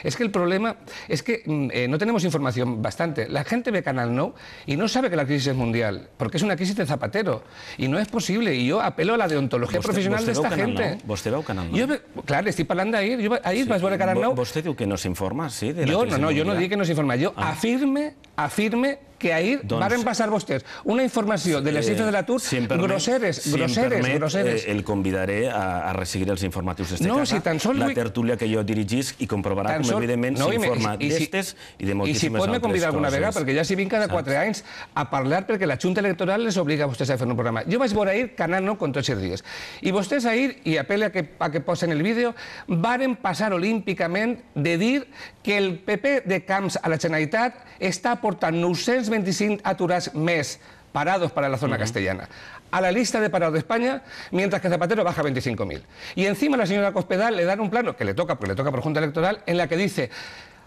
Es que el problema es que no tenemos información bastante. La gente ve Canal Nou y no sabe que la crisis es mundial, porque es una crisis de Zapatero. Y no és possible. I jo apel·lo a la deontologia professional d'esta gent. Vostè veu Canal Nou? Clar, estic parlant d'ahir. Ahir vaig veure Canal Nou. Vostè diu que no s'informa, sí? Jo no dic que no s'informa. Jo afirme que ahir varen passar vostès una informació de les xifres de l'atur grosseres. Si em permet, el convidaré a resseguir els informatius d'esta casa, la tertúlia que jo dirigisc, i comprovarà com, evidentment, s'informa d'estes i de moltíssimes altres coses. I si pot me convidar alguna vegada, perquè ja s'hi vinc cada 4 anys a parlar, perquè la Junta Electoral les obliga a vostès a fer un programa. Jo vaig veure ahir Canal Nou con tots els dies. I vostès ahir, i apel·le a que posen el vídeo, varen passar olímpicament de dir que el PP de Camps a la Generalitat està aportant 925 aturats més parados para la zona castellana a la lista de parados de España, mientras que Zapatero baja 25.000. Y encima la señora Cospedal le dan un plano, que le toca, porque le toca por Junta Electoral, en la que dice,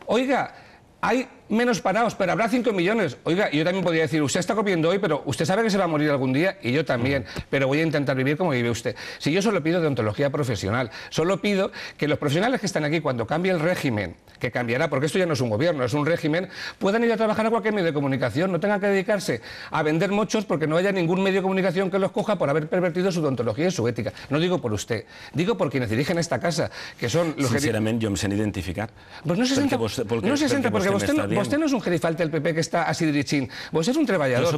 oiga, hay menos parados, pero habrá 5 millones. Oiga, yo también podría decir, usted está comiendo hoy, pero usted sabe que se va a morir algún día, y yo también, pero voy a intentar vivir como vive usted. Si yo solo pido deontología profesional, solo pido que los profesionales que están aquí, cuando cambie el régimen, que cambiará, porque esto ya no es un gobierno, es un régimen, puedan ir a trabajar a cualquier medio de comunicación, no tengan que dedicarse a vender mochos porque no haya ningún medio de comunicación que los coja por haber pervertido su deontología y su ética. No digo por usted, digo por quienes dirigen esta casa, que son los que... Sincerament, jo em sent identificat. Pues no se senta porque vostè no és un gerifalte del PP que està així dirigint. Vostè és un treballador. Jo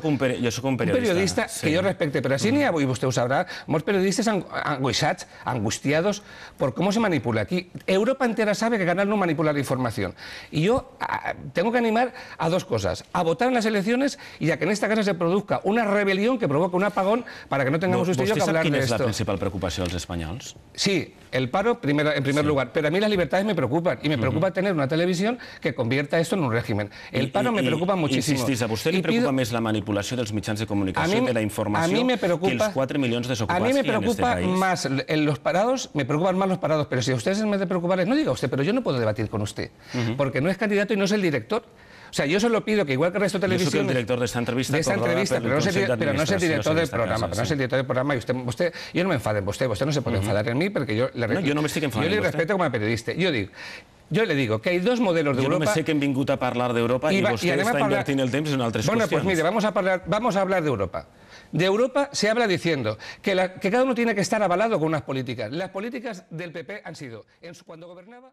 soc un periodista. Que jo respecte, però així n'hi ha, i vostè ho sabrà, molts periodistes angoixats, angustiados por cómo se manipula aquí. Europa entera sabe que Canal no manipula la información. Y yo tengo que animar a dos cosas: a votar en las elecciones y a que en esta casa se produzca una rebelión que provoque un apagón para que no tengamos usted y yo que hablar de esto. ¿Vostè sap quina és la principal preocupació dels espanyols? Sí, el paro en primer lugar, pero a mí las libertades me preocupan y me preocupa tener una televisión que convierta esto en un régimen. El paro me preocupa muchísimo. Insistís, a vostè li preocupa més la manipulació dels mitjans de comunicació, de la informació, que els 4 milions desocupats que hi ha en este país? A mí me preocupa más los parados, me preocupan más los parados, pero si a ustedes en vez de preocuparles, no diga usted, pero yo no puedo debatir con usted, porque no es candidato y no es el director. O sea, yo solo pido que igual que el resto de televisión... Yo soy el director de esta entrevista, pero no es el director del programa, pero no es el director del programa, y usted yo no me enfade en vostè no se pot enfadar en mi, perquè jo no m'estic enfadant. Jo li respeto com a periodista. Jo le digo que hay dos modelos de Europa... Jo només sé que hem vingut a parlar d'Europa i vostè està invertint el temps en altres qüestions. Bueno, pues mire, vamos a hablar de Europa. De Europa se habla diciendo que cada uno tiene que estar avalado con unas políticas. Las políticas del PP han sido, cuando gobernaba...